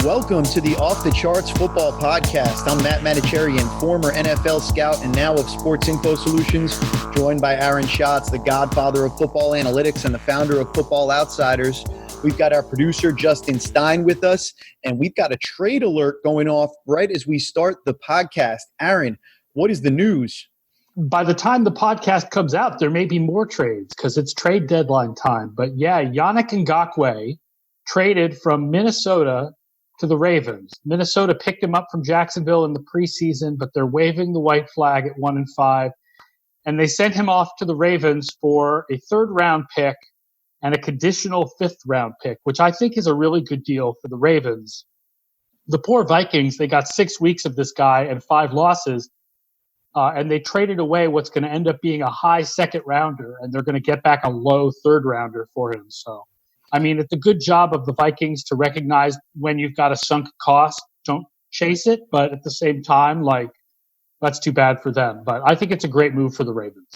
Welcome to the Off the Charts Football Podcast. I'm Matt Manocherian, former NFL scout and now of Sports Info Solutions, joined by Aaron Schatz, the godfather of football analytics and the founder of Football Outsiders. We've got our producer, Justin Stein, with us, and we've got a trade alert going off right as we start the podcast. Aaron, what is the news? By the time the podcast comes out, there may be more trades because it's trade deadline time. But yeah, Yannick Ngakoue traded from Minnesota to the Ravens. Minnesota picked him up from Jacksonville in the preseason, but they're waving the white flag at 1-5. And they sent him off to the Ravens for a third-round pick and a conditional fifth-round pick, which I think is a really good deal for the Ravens. The poor Vikings, they got 6 weeks of this guy and 5 losses, and they traded away what's going to end up being a high second-rounder, and they're going to get back a low third-rounder for him. So, I mean, it's a good job of the Vikings to recognize when you've got a sunk cost. Don't chase it, but at the same time, that's too bad for them. But I think it's a great move for the Ravens.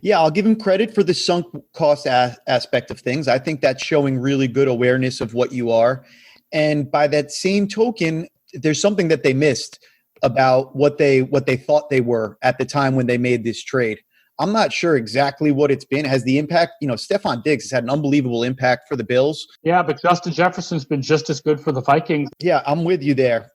Yeah, I'll give him credit for the sunk cost aspect of things. I think that's showing really good awareness of what you are. And by that same token, there's something that they missed about what they thought they were at the time when they made this trade. I'm not sure exactly what it's been. Has the impact, Stephon Diggs has had an unbelievable impact for the Bills. Yeah, but Justin Jefferson's been just as good for the Vikings. Yeah, I'm with you there.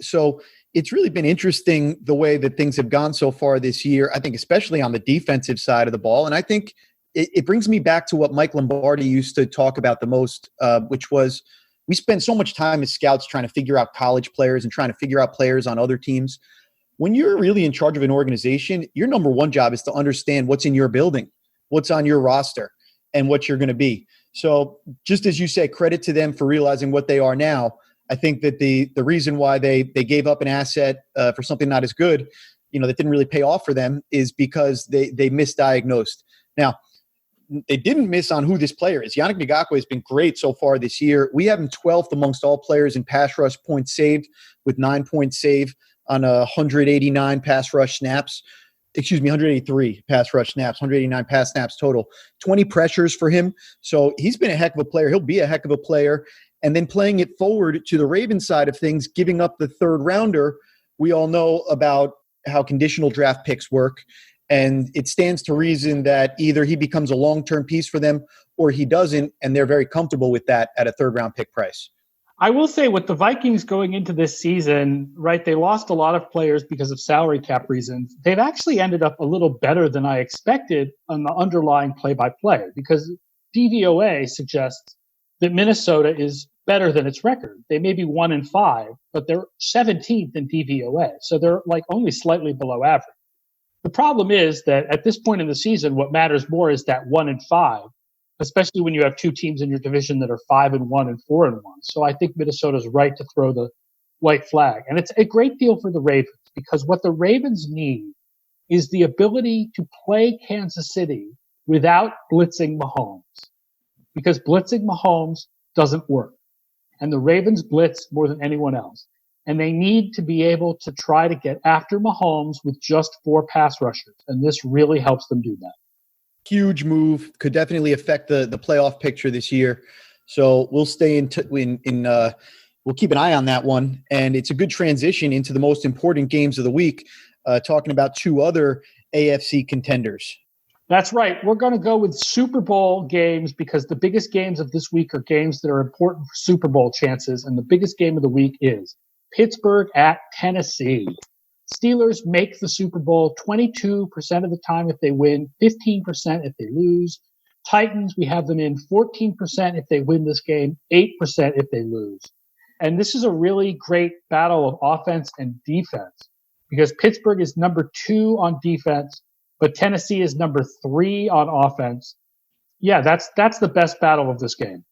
So it's really been interesting the way that things have gone so far this year, I think especially on the defensive side of the ball. And I think it brings me back to what Mike Lombardi used to talk about the most, which was we spend so much time as scouts trying to figure out college players and trying to figure out players on other teams. When you're really in charge of an organization, your number one job is to understand what's in your building, what's on your roster, and what you're going to be. So just as you say, credit to them for realizing what they are now. I think that the reason why they gave up an asset for something not as good, that didn't really pay off for them is because they misdiagnosed. Now, they didn't miss on who this player is. Yannick Ngakoue has been great so far this year. We have him 12th amongst all players in pass rush points saved with 9 points saved on 189 pass rush snaps. 183 pass rush snaps, 189 pass snaps total. 20 pressures for him. So he's been a heck of a player. He'll be a heck of a player. And then playing it forward to the Ravens side of things, giving up the third rounder, we all know about how conditional draft picks work. And it stands to reason that either he becomes a long-term piece for them or he doesn't, and they're very comfortable with that at a third-round pick price. I will say with the Vikings going into this season, right, they lost a lot of players because of salary cap reasons. They've actually ended up a little better than I expected on the underlying play-by-play because DVOA suggests that Minnesota is better than its record. They may be 1-5, but they're 17th in DVOA. So they're only slightly below average. The problem is that at this point in the season, what matters more is that 1-5, especially when you have two teams in your division that are 5-1 and 4-1. So I think Minnesota's right to throw the white flag. And it's a great deal for the Ravens because what the Ravens need is the ability to play Kansas City without blitzing Mahomes. Because blitzing Mahomes doesn't work. And the Ravens blitz more than anyone else. And they need to be able to try to get after Mahomes with just 4 pass rushers. And this really helps them do that. Huge move. Could definitely affect the playoff picture this year. So we'll stay we'll keep an eye on that one. And it's a good transition into the most important games of the week, talking about 2 other AFC contenders. That's right. We're going to go with Super Bowl games because the biggest games of this week are games that are important for Super Bowl chances. And the biggest game of the week is Pittsburgh at Tennessee. Steelers make the Super Bowl 22% of the time if they win, 15% if they lose. Titans, we have them in 14% if they win this game, 8% if they lose. And this is a really great battle of offense and defense because Pittsburgh is number 2 on defense, but Tennessee is number 3 on offense. Yeah, that's the best battle of this game.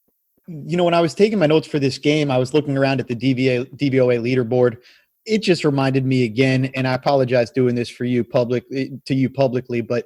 When I was taking my notes for this game, I was looking around at the DVOA leaderboard. It just reminded me again, and I apologize doing this to you publicly, but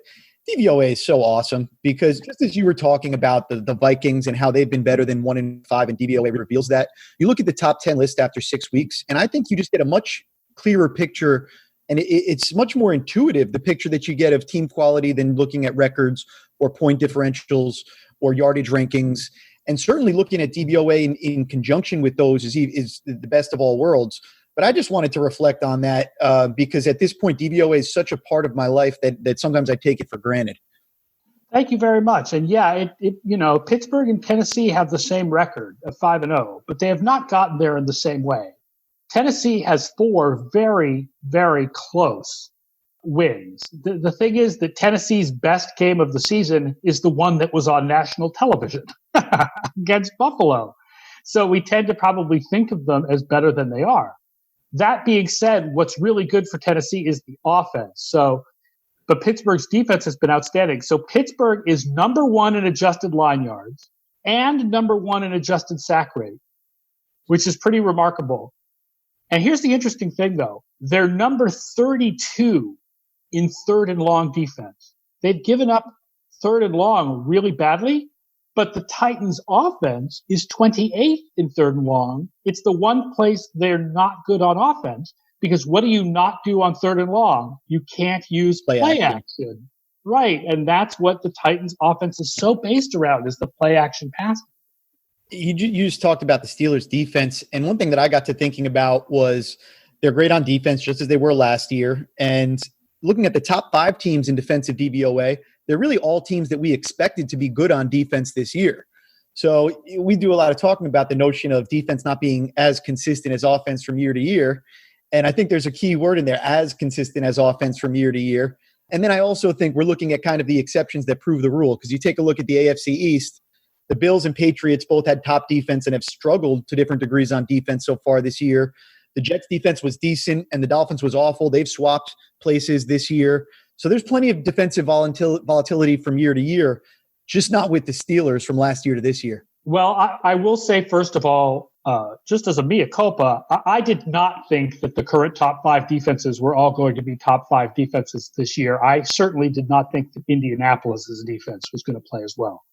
DVOA is so awesome because just as you were talking about the Vikings and how they've been better than 1-5 and DVOA reveals that, you look at the top 10 list after 6 weeks, and I think you just get a much clearer picture, and it's much more intuitive, the picture that you get of team quality than looking at records or point differentials or yardage rankings. And certainly looking at DVOA in conjunction with those is the best of all worlds. But I just wanted to reflect on that because at this point, DVOA is such a part of my life that sometimes I take it for granted. Thank you very much. And yeah, Pittsburgh and Tennessee have the same record of 5-0, but they have not gotten there in the same way. Tennessee has 4 very, very close wins. The thing is that Tennessee's best game of the season is the one that was on national television against Buffalo. So we tend to probably think of them as better than they are. That being said, what's really good for Tennessee is the offense. But Pittsburgh's defense has been outstanding. So Pittsburgh is number 1 in adjusted line yards and number 1 in adjusted sack rate, which is pretty remarkable. And here's the interesting thing, though. They're number 32 in third and long defense. They've given up third and long really badly, but the Titans' offense is 28th in third and long. It's the one place they're not good on offense. Because what do you not do on third and long? You can't use play action. Right. And that's what the Titans offense is so based around is the play action passing. You just talked about the Steelers defense. And one thing that I got to thinking about was they're great on defense, just as they were last year. And looking at the top 5 teams in defensive DVOA, they're really all teams that we expected to be good on defense this year. So we do a lot of talking about the notion of defense not being as consistent as offense from year to year. And I think there's a key word in there, as consistent as offense from year to year. And then I also think we're looking at kind of the exceptions that prove the rule. Because you take a look at the AFC East, the Bills and Patriots both had top defense and have struggled to different degrees on defense so far this year. The Jets defense was decent and the Dolphins was awful. They've swapped places this year. So there's plenty of defensive volatility from year to year, just not with the Steelers from last year to this year. Well, I will say, first of all, just as a mea culpa, I did not think that the current top 5 defenses were all going to be top 5 defenses this year. I certainly did not think that Indianapolis's defense was going to play as well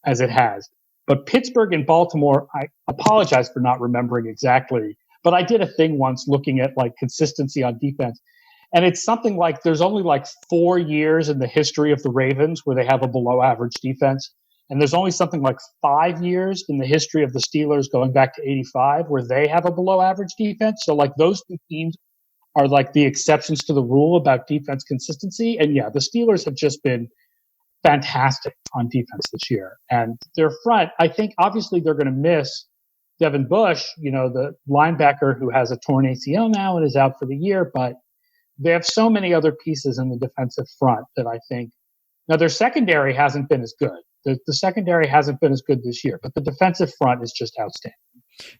as it has. But Pittsburgh and Baltimore, I apologize for not remembering exactly, but I did a thing once looking at like consistency on defense. And it's something like there's only like 4 years in the history of the Ravens where they have a below average defense. And there's only something like 5 years in the history of the Steelers going back to 85 where they have a below average defense. So like those 2 teams are like the exceptions to the rule about defense consistency. And yeah, the Steelers have just been fantastic on defense this year. And their front, I think obviously they're going to miss Devin Bush, the linebacker who has a torn ACL now and is out for the year. But they have so many other pieces in the defensive front that I think now their secondary hasn't been as good. The secondary hasn't been as good this year, but the defensive front is just outstanding.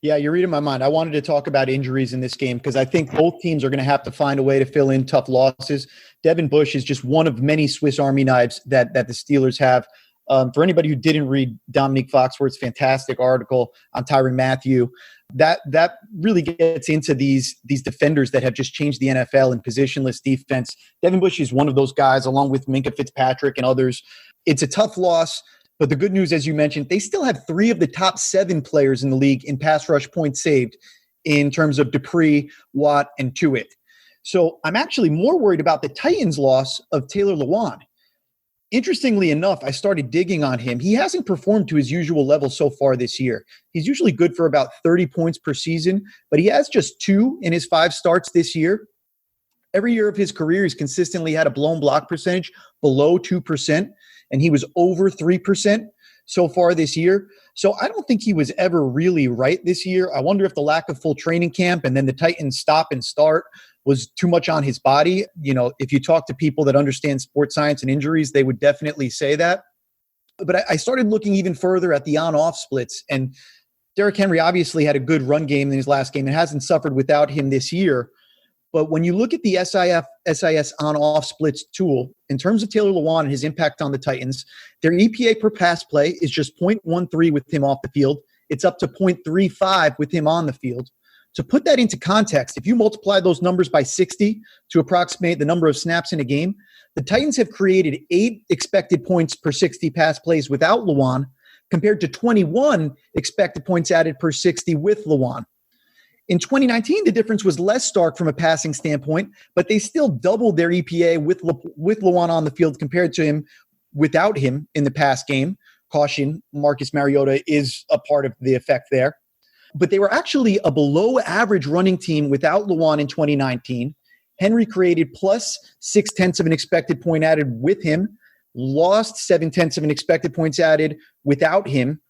Yeah, you're reading my mind. I wanted to talk about injuries in this game because I think both teams are going to have to find a way to fill in tough losses. Devin Bush is just one of many Swiss Army knives that the Steelers have. For anybody who didn't read Dominique Foxworth's fantastic article on Tyrann Mathieu, that really gets into these defenders that have just changed the NFL in positionless defense. Devin Bush is one of those guys, along with Minkah Fitzpatrick and others. It's a tough loss, but the good news, as you mentioned, they still have 3 of the top 7 players in the league in pass rush points saved in terms of Dupree, Watt, and Tuitt. So I'm actually more worried about the Titans' loss of Taylor Lewan. Interestingly enough, I started digging on him. He hasn't performed to his usual level so far this year. He's usually good for about 30 points per season, but he has just 2 in his 5 starts this year. Every year of his career, he's consistently had a blown block percentage below 2%, and he was over 3% so far this year. So I don't think he was ever really right this year. I wonder if the lack of full training camp and then the Titans stop and start was too much on his body. If you talk to people that understand sports science and injuries, they would definitely say that. But I started looking even further at the on-off splits, and Derrick Henry obviously had a good run game in his last game and hasn't suffered without him this year. But when you look at the SIS on-off splits tool, in terms of Taylor Lewan and his impact on the Titans, their EPA per pass play is just 0.13 with him off the field. It's up to 0.35 with him on the field. To put that into context, if you multiply those numbers by 60 to approximate the number of snaps in a game, the Titans have created 8 expected points per 60 pass plays without Lewan, compared to 21 expected points added per 60 with Lewan. In 2019, the difference was less stark from a passing standpoint, but they still doubled their EPA with Lewan on the field compared to him without him in the pass game, caution. Marcus Mariota is a part of the effect there. But they were actually a below-average running team without Lewan in 2019. Henry created plus 0.6 of an expected point added with him, lost 0.7 of an expected points added without him.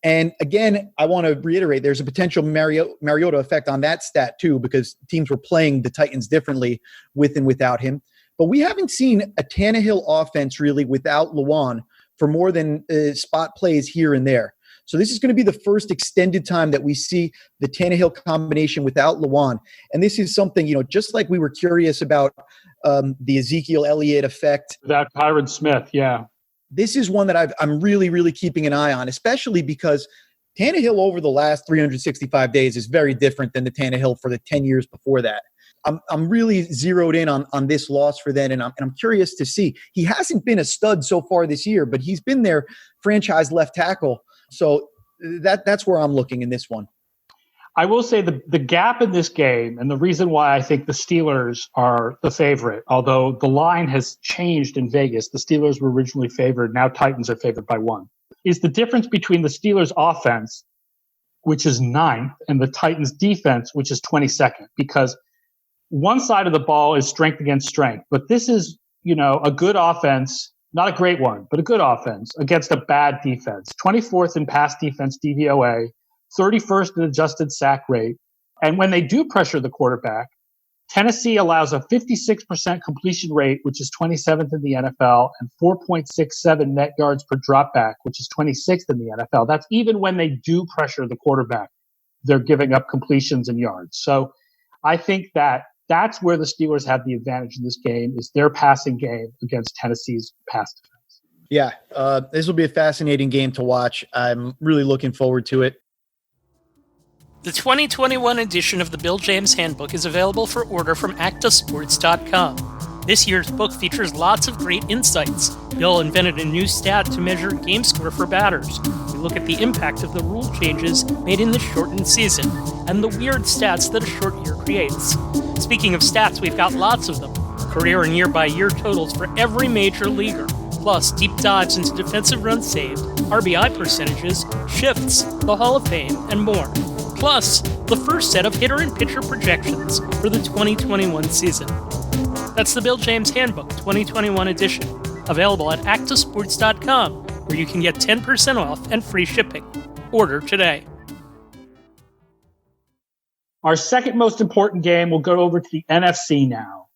And again, I want to reiterate, there's a potential Mariota effect on that stat too, because teams were playing the Titans differently with and without him. But we haven't seen a Tannehill offense really without Lewan for more than spot plays here and there. So this is going to be the first extended time that we see the Tannehill combination without Lewan. And this is something, just like we were curious about the Ezekiel Elliott effect. Without Tyron Smith, yeah. This is one that I'm really, really keeping an eye on, especially because Tannehill over the last 365 days is very different than the Tannehill for the 10 years before that. I'm really zeroed in on this loss for them, and I'm curious to see. He hasn't been a stud so far this year, but he's been their franchise left tackle. So that's where I'm looking in this one. I will say the gap in this game, and the reason why I think the Steelers are the favorite, although the line has changed in Vegas, the Steelers were originally favored, now Titans are favored by 1, is the difference between the Steelers offense, which is 9th, and the Titans defense, which is 22nd, because one side of the ball is strength against strength, but this is, a good offense, not a great one, but a good offense against a bad defense. 24th in pass defense DVOA, 31st in adjusted sack rate. And when they do pressure the quarterback, Tennessee allows a 56% completion rate, which is 27th in the NFL, and 4.67 net yards per dropback, which is 26th in the NFL. That's even when they do pressure the quarterback. They're giving up completions and yards. So I think that's where the Steelers have the advantage in this game, is their passing game against Tennessee's pass defense. Yeah, this will be a fascinating game to watch. I'm really looking forward to it. The 2021 edition of the Bill James Handbook is available for order from actasports.com. This year's book features lots of great insights. Bill invented a new stat to measure game score for batters. We look at the impact of the rule changes made in the shortened season and the weird stats that a short year creates. Speaking of stats, we've got lots of them. Career and year-by-year totals for every major leaguer, plus deep dives into defensive runs saved, RBI percentages, shifts, the Hall of Fame, and more. Plus, the first set of hitter and pitcher projections for the 2021 season. That's the Bill James Handbook 2021 edition, available at actasports.com, where you can get 10% off and free shipping. Order today. Our second most important game, we'll go over to the NFC now.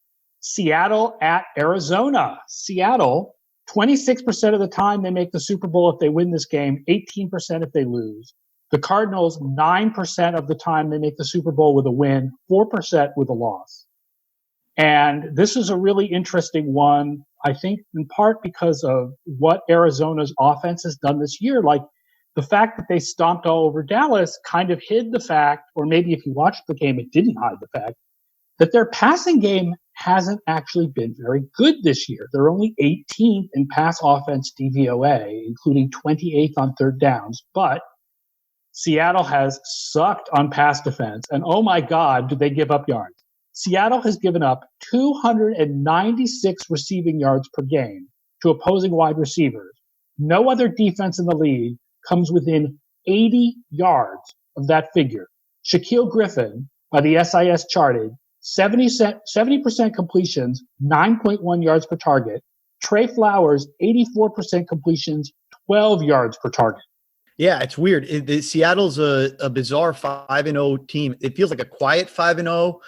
Seattle at Arizona. Seattle, 26% of the time they make the Super Bowl if they win this game, 18% if they lose. The Cardinals, 9% of the time they make the Super Bowl with a win, 4% with a loss. And this is a really interesting one, I think, in part because of what Arizona's offense has done this year. Like, the fact that they stomped all over Dallas kind of hid the fact, or maybe if you watched the game, it didn't hide the fact, that their passing game hasn't actually been very good this year. They're only 18th in pass offense DVOA, including 28th on third downs. But Seattle has sucked on pass defense. And oh my God, did they give up yards. Seattle has given up 296 receiving yards per game to opposing wide receivers. No other defense in the league comes within 80 yards of that figure. Shaquille Griffin, by the SIS charted, 70% completions, 9.1 yards per target. Trey Flowers, 84% completions, 12 yards per target. Yeah, it's weird. Seattle's a bizarre 5-0 team. It feels like a quiet 5-0.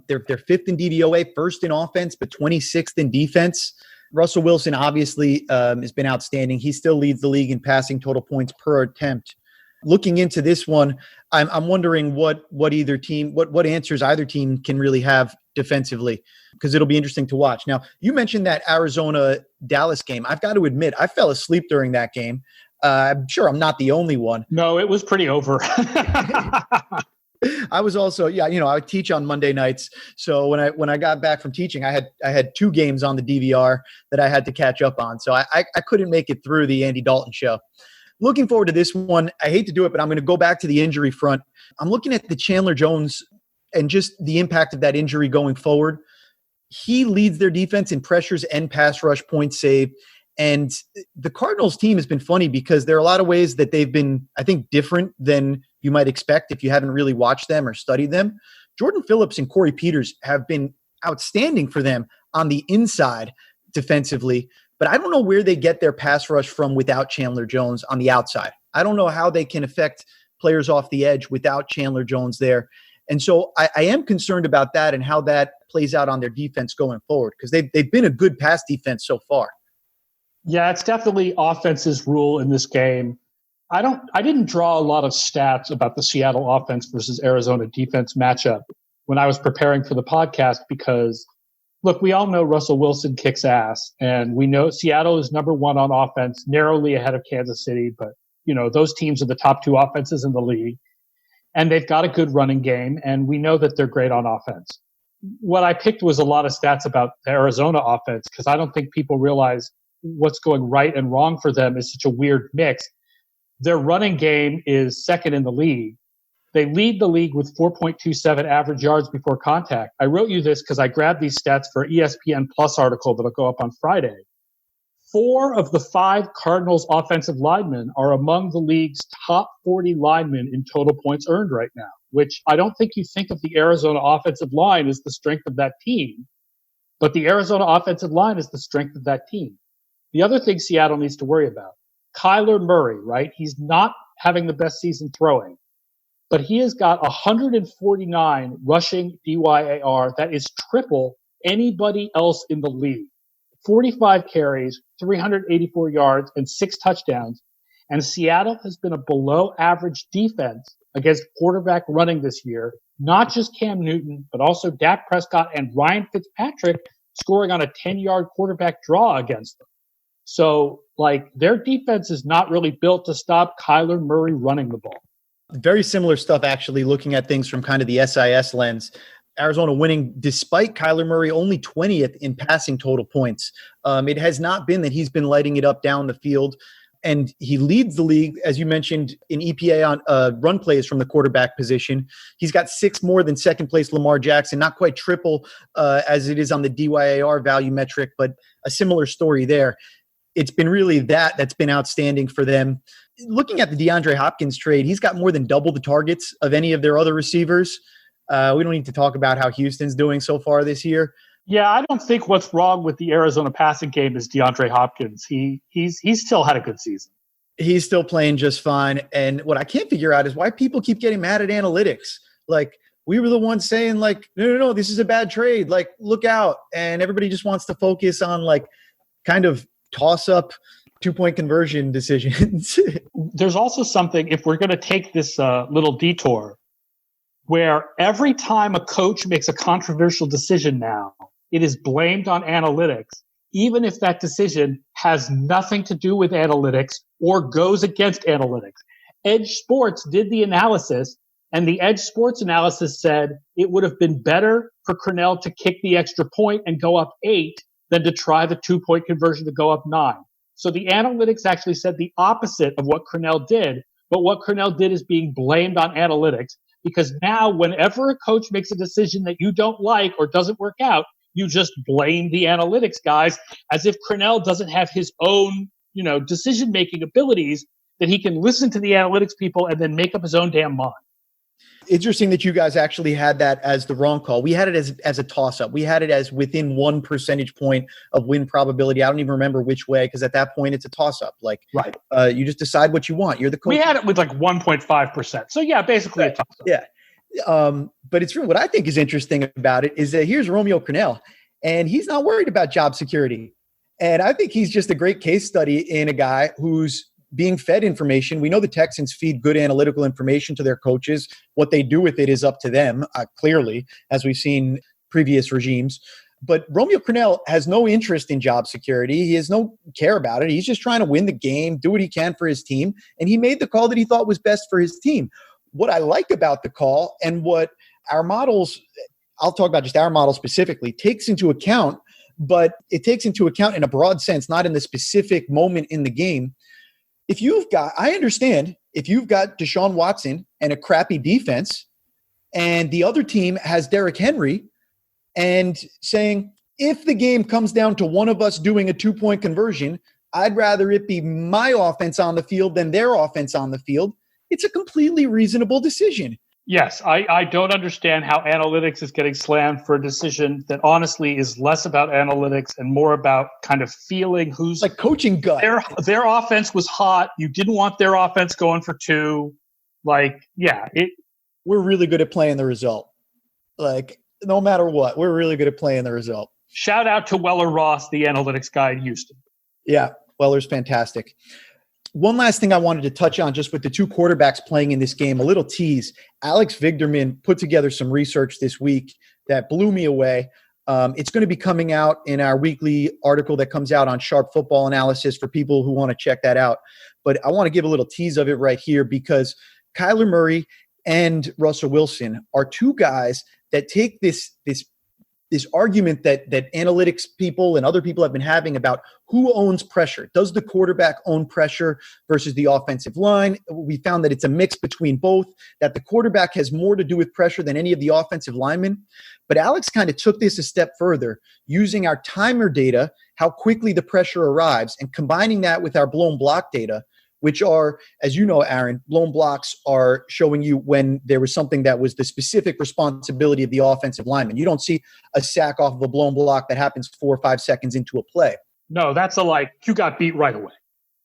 They're fifth in DVOA, first in offense, but 26th in defense. Russell Wilson obviously has been outstanding. He still leads the league in passing total points per attempt. Looking into this one, I'm wondering what answers either team can really have defensively, because it'll be interesting to watch. Now, you mentioned that Arizona-Dallas game. I've got to admit, I fell asleep during that game. I'm sure I'm not the only one. No, it was pretty over. I was also, I teach on Monday nights. So when I got back from teaching, I had 2 games on the DVR that I had to catch up on. So I couldn't make it through the Andy Dalton show. Looking forward to this one. I hate to do it, but I'm going to go back to the injury front. I'm looking at the Chandler Jones and just the impact of that injury going forward. He leads their defense in pressures and pass rush points saved. And the Cardinals team has been funny because there are a lot of ways that they've been, I think, different than you might expect if you haven't really watched them or studied them. Jordan Phillips and Corey Peters have been outstanding for them on the inside defensively, but I don't know where they get their pass rush from without Chandler Jones on the outside. I don't know how they can affect players off the edge without Chandler Jones there. And so I am concerned about that and how that plays out on their defense going forward, because they've been a good pass defense so far. Yeah, it's definitely offense's rule in this game. I didn't draw a lot of stats about the Seattle offense versus Arizona defense matchup when I was preparing for the podcast because, look, we all know Russell Wilson kicks ass, and we know Seattle is number one on offense, narrowly ahead of Kansas City, but those teams are the top two offenses in the league, and they've got a good running game, and we know that they're great on offense. What I picked was a lot of stats about the Arizona offense because I don't think people realize what's going right and wrong for them is such a weird mix. Their running game is second in the league. They lead the league with 4.27 average yards before contact. I wrote you this because I grabbed these stats for an ESPN Plus article that'll go up on Friday. 4 of the 5 Cardinals offensive linemen are among the league's top 40 linemen in total points earned right now, which I don't think you think of the Arizona offensive line as the strength of that team, but the Arizona offensive line is the strength of that team. The other thing Seattle needs to worry about, Kyler Murray, right? He's not having the best season throwing, but he has got 149 rushing DYAR. That is triple anybody else in the league. 45 carries, 384 yards, and 6 touchdowns. And Seattle has been a below average defense against quarterback running this year, not just Cam Newton, but also Dak Prescott and Ryan Fitzpatrick scoring on a 10-yard quarterback draw against them. So, their defense is not really built to stop Kyler Murray running the ball. Very similar stuff, actually, looking at things from kind of the SIS lens. Arizona winning despite Kyler Murray only 20th in passing total points. It has not been that he's been lighting it up down the field. And he leads the league, as you mentioned, in EPA on run plays from the quarterback position. He's got 6 more than second-place Lamar Jackson, not quite triple as it is on the DYAR value metric, but a similar story there. It's been really that's been outstanding for them. Looking at the DeAndre Hopkins trade, he's got more than double the targets of any of their other receivers. We don't need to talk about how Houston's doing so far this year. Yeah, I don't think what's wrong with the Arizona passing game is DeAndre Hopkins. He's still had a good season. He's still playing just fine. And what I can't figure out is why people keep getting mad at analytics. We were the ones saying no, this is a bad trade. Look out. And everybody just wants to focus on kind of toss up 2-point conversion decisions. There's also something, if we're going to take this little detour, where every time a coach makes a controversial decision now, it is blamed on analytics, even if that decision has nothing to do with analytics or goes against analytics. Edge Sports did the analysis, and the Edge Sports analysis said it would have been better for Crennel to kick the extra point and go up 8 than to try the 2-point conversion to go up 9. So the analytics actually said the opposite of what Crennel did, but what Crennel did is being blamed on analytics, because now whenever a coach makes a decision that you don't like or doesn't work out, you just blame the analytics guys, as if Crennel doesn't have his own, decision-making abilities that he can listen to the analytics people and then make up his own damn mind. Interesting that you guys actually had that as the wrong call. We had it as a toss-up. We had it as within 1 percentage point of win probability. I don't even remember which way, because at that point it's a toss-up. Right. You just decide what you want. You're the coach. We had it with 1.5%. So yeah, basically right. A toss-up. Yeah. But it's true. What I think is interesting about it is that here's Romeo Crennel, and he's not worried about job security. And I think he's just a great case study in a guy who's being fed information. We know the Texans feed good analytical information to their coaches. What they do with it is up to them, clearly, as we've seen previous regimes. But Romeo Crennel has no interest in job security. He has no care about it. He's just trying to win the game, do what he can for his team. And he made the call that he thought was best for his team. What I like about the call, and what our models, I'll talk about just our model specifically, takes into account, but it takes into account in a broad sense, not in the specific moment in the game. I understand if you've got Deshaun Watson and a crappy defense, and the other team has Derrick Henry, and saying, if the game comes down to one of us doing a 2-point conversion, I'd rather it be my offense on the field than their offense on the field. It's a completely reasonable decision. Yes, I don't understand how analytics is getting slammed for a decision that honestly is less about analytics and more about kind of feeling who's like coaching gut. Their offense was hot. You didn't want their offense going for two. Like, yeah, we're really good at playing the result. Like, no matter what, we're really good at playing the result. Shout out to Weller Ross, the analytics guy in Houston. Yeah, Weller's fantastic. One last thing I wanted to touch on just with the two quarterbacks playing in this game, a little tease. Alex Vigderman put together some research this week that blew me away. It's going to be coming out in our weekly article that comes out on Sharp Football Analysis for people who want to check that out. But I want to give a little tease of it right here because Kyler Murray and Russell Wilson are two guys that take this argument that analytics people and other people have been having about who owns pressure. Does the quarterback own pressure versus the offensive line? We found that it's a mix between both, that the quarterback has more to do with pressure than any of the offensive linemen. But Alex kind of took this a step further, using our timer data, how quickly the pressure arrives, and combining that with our blown block data, which are, as you know, Aaron, blown blocks are showing you when there was something that was the specific responsibility of the offensive lineman. You don't see a sack off of a blown block that happens 4 or 5 seconds into a play. No, that's you got beat right away.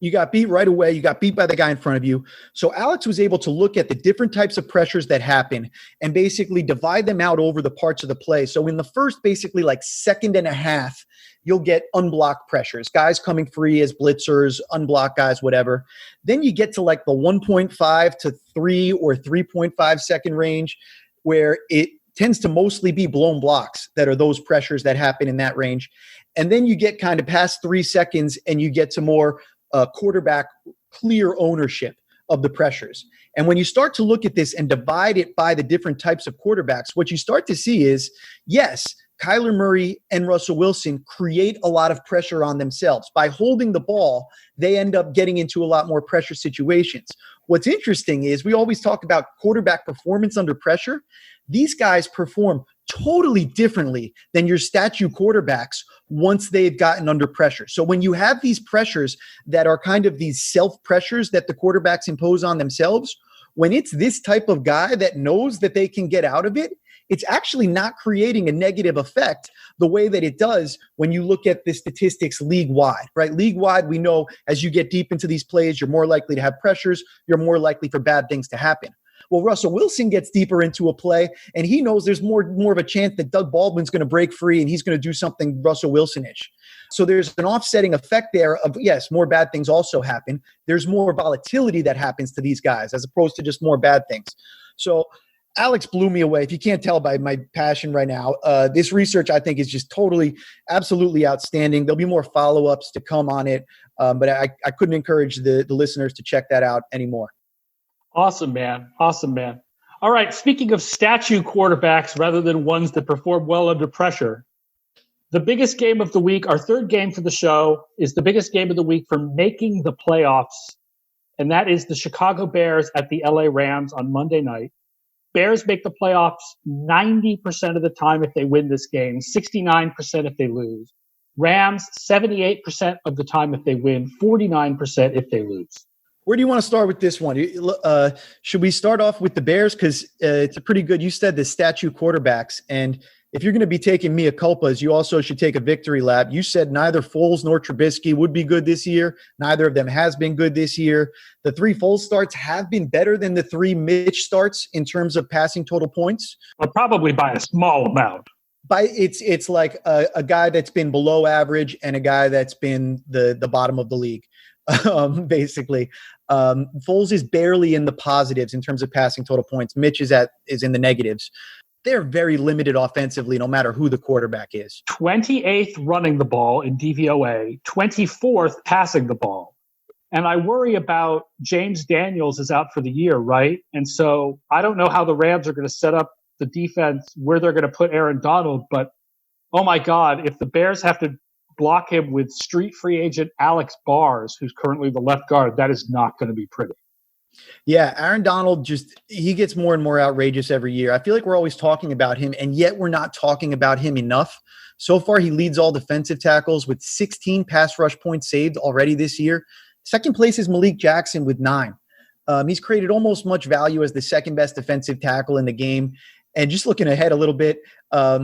You got beat right away. You got beat by the guy in front of you. So Alex was able to look at the different types of pressures that happen and basically divide them out over the parts of the play. So in the first basically like second and a half, you'll get unblocked pressures, guys coming free as blitzers, unblocked guys, whatever. Then you get to like the 1.5 to 3 or 3.5 second range where it tends to mostly be blown blocks that are those pressures that happen in that range. And then you get kind of past 3 seconds and you get to more quarterback clear ownership of the pressures. And when you start to look at this and divide it by the different types of quarterbacks, what you start to see is, yes, Kyler Murray and Russell Wilson create a lot of pressure on themselves. By holding the ball, they end up getting into a lot more pressure situations. What's interesting is we always talk about quarterback performance under pressure. These guys perform totally differently than your statue quarterbacks once they've gotten under pressure. So when you have these pressures that are kind of these self-pressures that the quarterbacks impose on themselves, when it's this type of guy that knows that they can get out of it, it's actually not creating a negative effect the way that it does when you look at the statistics league-wide, right? League-wide, we know as you get deep into these plays, you're more likely to have pressures, you're more likely for bad things to happen. Well, Russell Wilson gets deeper into a play, and he knows there's more of a chance that Doug Baldwin's going to break free and he's going to do something Russell Wilson-ish. So there's an offsetting effect there of, yes, more bad things also happen. There's more volatility that happens to these guys as opposed to just more bad things. So Alex blew me away. If you can't tell by my passion right now, this research I think is just totally, absolutely outstanding. There'll be more follow-ups to come on it, but I couldn't encourage the listeners to check that out anymore. Awesome, man. Awesome, man. All right. Speaking of statue quarterbacks rather than ones that perform well under pressure, the biggest game of the week, our third game for the show, is the biggest game of the week for making the playoffs, and that is the Chicago Bears at the LA Rams on Monday night. Bears make the playoffs 90% of the time if they win this game, 69% if they lose. Rams, 78% of the time if they win, 49% if they lose. Where do you want to start with this one? Should we start off with the Bears? Because it's a pretty good – you said the statue quarterbacks. And if you're going to be taking mea culpas, you also should take a victory lap. You said neither Foles nor Trubisky would be good this year. Neither of them has been good this year. The 3 Foles starts have been better than the 3 Mitch starts in terms of passing total points. Probably by a small amount. It's like a guy that's been below average and a guy that's been the bottom of the league. Basically, Foles is barely in the positives in terms of passing total points. Mitch is in the negatives. They're very limited offensively, no matter who the quarterback is. 28th running the ball in DVOA, 24th passing the ball. And I worry about James Daniels is out for the year, right? And so I don't know how the Rams are going to set up the defense, where they're going to put Aaron Donald. But, oh my God, if the Bears have to block him with street free agent Alex Bars, who's currently the left guard, that is not going to be pretty. Yeah, Aaron Donald he gets more and more outrageous every year. I feel like we're always talking about him, and yet we're not talking about him enough. So far, he leads all defensive tackles with 16 pass rush points saved already this year. Second place is Malik Jackson with 9. He's created almost much value as the second best defensive tackle in the game. And just looking ahead a little bit,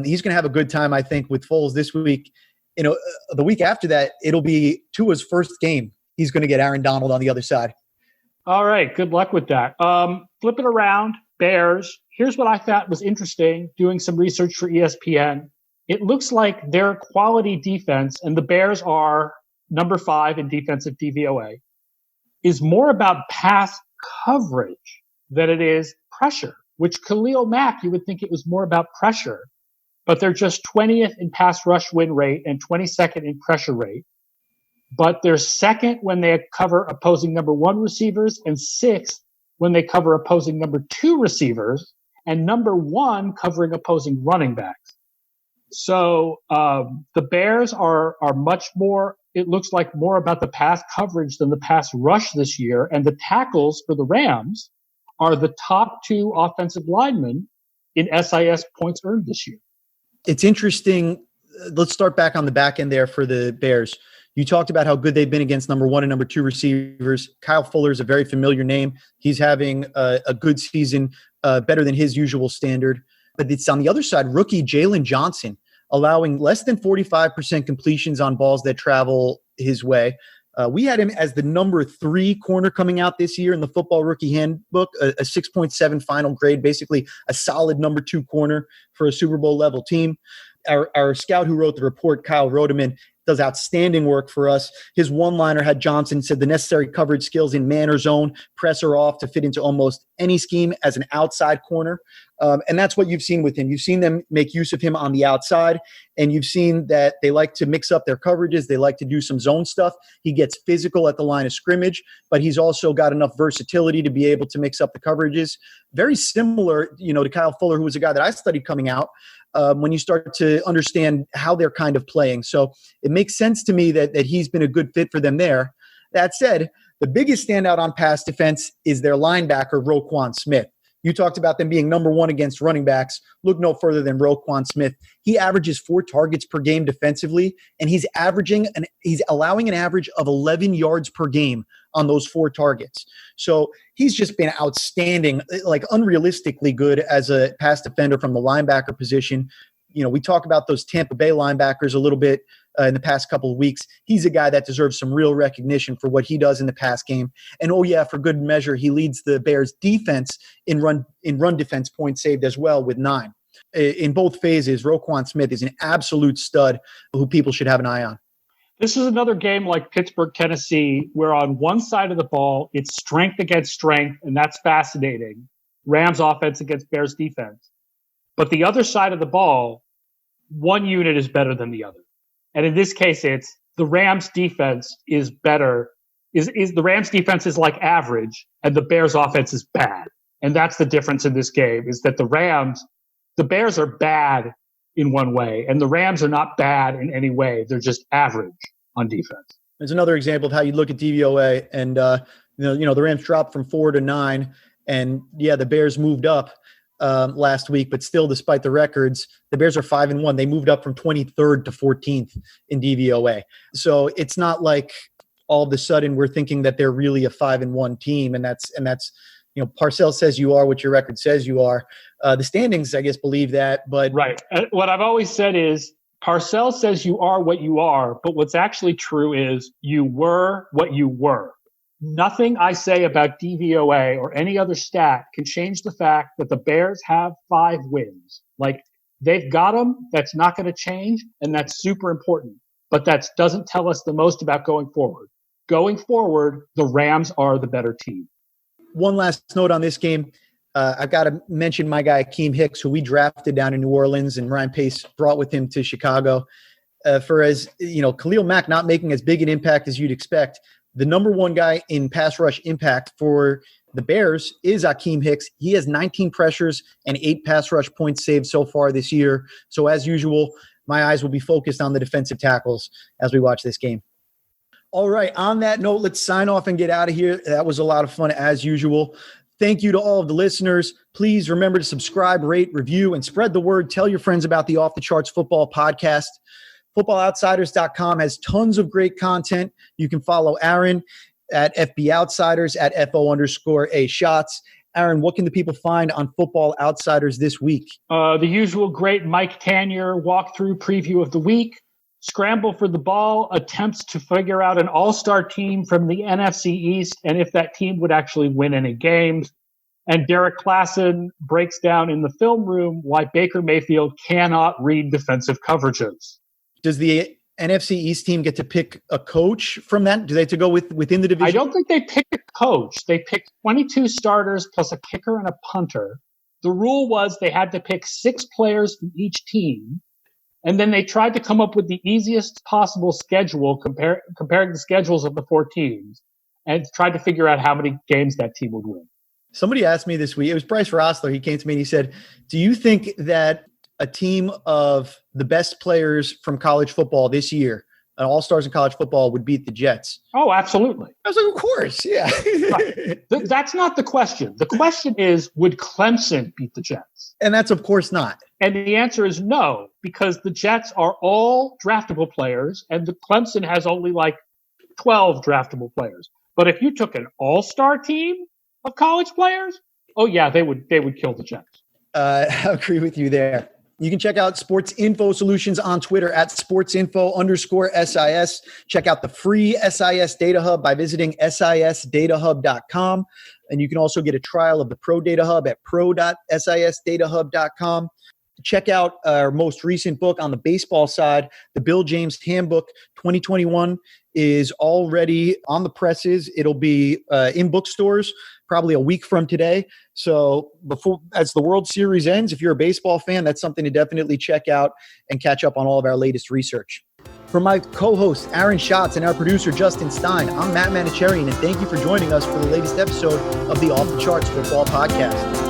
he's going to have a good time, I think, with Foles this week. The week after that, it'll be Tua's first game. He's going to get Aaron Donald on the other side. All right. Good luck with that. Flip it around. Bears. Here's what I thought was interesting doing some research for ESPN. It looks like their quality defense, and the Bears are number 5 in defensive DVOA, is more about pass coverage than it is pressure, which Khalil Mack, you would think it was more about pressure, but they're just 20th in pass rush win rate and 22nd in pressure rate. But they're second when they cover opposing number 1 receivers and 6th when they cover opposing number 2 receivers and number 1 covering opposing running backs. So the Bears are much more, it looks like, more about the pass coverage than the pass rush this year. And the tackles for the Rams are the top 2 offensive linemen in SIS points earned this year. It's interesting. Let's start back on the back end there for the Bears. You talked about how good they've been against number 1 and number 2 receivers. Kyle Fuller is a very familiar name. He's having a good season, better than his usual standard. But it's on the other side, rookie Jalen Johnson, allowing less than 45% completions on balls that travel his way. We had him as the number 3 corner coming out this year in the Football Rookie Handbook, a 6.7 final grade, basically a solid number 2 corner for a Super Bowl level team. Our scout who wrote the report, Kyle Rodeman, does outstanding work for us. His one-liner had Johnson said the necessary coverage skills in man or zone, press or off to fit into almost any scheme as an outside corner. And that's what you've seen with him. You've seen them make use of him on the outside, and you've seen that they like to mix up their coverages. They like to do some zone stuff. He gets physical at the line of scrimmage, but he's also got enough versatility to be able to mix up the coverages. Very similar, to Kyle Fuller, who was a guy that I studied coming out, when you start to understand how they're kind of playing. So it makes sense to me that he's been a good fit for them there. That said, the biggest standout on pass defense is their linebacker, Roquan Smith. You talked about them being number 1 against running backs. Look no further than Roquan Smith. He averages 4 targets per game defensively, and he's allowing an average of 11 yards per game on those 4 targets. So he's just been outstanding, like unrealistically good as a pass defender from the linebacker position. We talk about those Tampa Bay linebackers a little bit in the past couple of weeks. He's a guy that deserves some real recognition for what he does in the pass game. And for good measure, he leads the Bears defense in run defense points saved as well with 9. In both phases, Roquan Smith is an absolute stud who people should have an eye on. This is another game like Pittsburgh, Tennessee, where on one side of the ball, it's strength against strength, and that's fascinating. Rams offense against Bears defense. But the other side of the ball, one unit is better than the other. And in this case, it's the Rams defense is better. The Rams defense is like average, and the Bears offense is bad. And that's the difference in this game, is that the Bears are bad in one way, and the Rams are not bad in any way. They're just average on defense. There's another example of how you look at DVOA, and the Rams dropped from 4 to 9, and the Bears moved up last week, but still, despite the records, the Bears are 5-1. They moved up from 23rd to 14th in DVOA. So it's not like all of a sudden we're thinking that they're really a 5-1 team, and that's Parcells says you are what your record says you are. The standings, I guess, believe that, but right. What I've always said is Parcells says you are what you are, but what's actually true is you were what you were. Nothing I say about DVOA or any other stat can change the fact that the Bears have 5 wins. Like, they've got them. That's not going to change, and that's super important. But that doesn't tell us the most about going forward. Going forward, the Rams are the better team. One last note on this game. I've got to mention my guy, Akeem Hicks, who we drafted down in New Orleans, and Ryan Pace brought with him to Chicago. Khalil Mack not making as big an impact as you'd expect, the number 1 guy in pass rush impact for the Bears is Akeem Hicks. He has 19 pressures and 8 pass rush points saved so far this year. So as usual, my eyes will be focused on the defensive tackles as we watch this game. All right. On that note, let's sign off and get out of here. That was a lot of fun as usual. Thank you to all of the listeners. Please remember to subscribe, rate, review, and spread the word. Tell your friends about the Off the Charts Football Podcast. FootballOutsiders.com has tons of great content. You can follow Aaron at FB Outsiders, at FO_A Shots. Aaron, what can the people find on Football Outsiders this week? The usual great Mike Tanier walkthrough preview of the week. Scramble for the Ball attempts to figure out an all-star team from the NFC East and if that team would actually win any games. And Derek Klassen breaks down in the film room why Baker Mayfield cannot read defensive coverages. Does the NFC East team get to pick a coach from that? Do they have to go within the division? I don't think they pick a coach. They picked 22 starters plus a kicker and a punter. The rule was they had to pick 6 players from each team. And then they tried to come up with the easiest possible schedule, comparing the schedules of the 4 teams, and tried to figure out how many games that team would win. Somebody asked me this week, it was Bryce Rossler. He came to me and he said, do you think that a team of the best players from college football this year, an all-stars in college football, would beat the Jets? Oh, absolutely. I was like, of course, yeah. Right. That's not the question. The question is, would Clemson beat the Jets? And that's of course not. And the answer is no, because the Jets are all draftable players, and the Clemson has only like 12 draftable players. But if you took an all-star team of college players, oh yeah, they would kill the Jets. I agree with you there. You can check out Sports Info Solutions on Twitter at sportsinfo_SIS. Check out the free SIS Data Hub by visiting sisdatahub.com. And you can also get a trial of the Pro Data Hub at pro.sisdatahub.com. Check out our most recent book on the baseball side, the Bill James Handbook 2021 is already on the presses. It'll be in bookstores probably a week from today. So as the World Series ends, if you're a baseball fan, that's something to definitely check out and catch up on all of our latest research. For my co-host, Aaron Schatz, and our producer, Justin Stein, I'm Matt Manocherian, and thank you for joining us for the latest episode of the Off the Charts Football Podcast.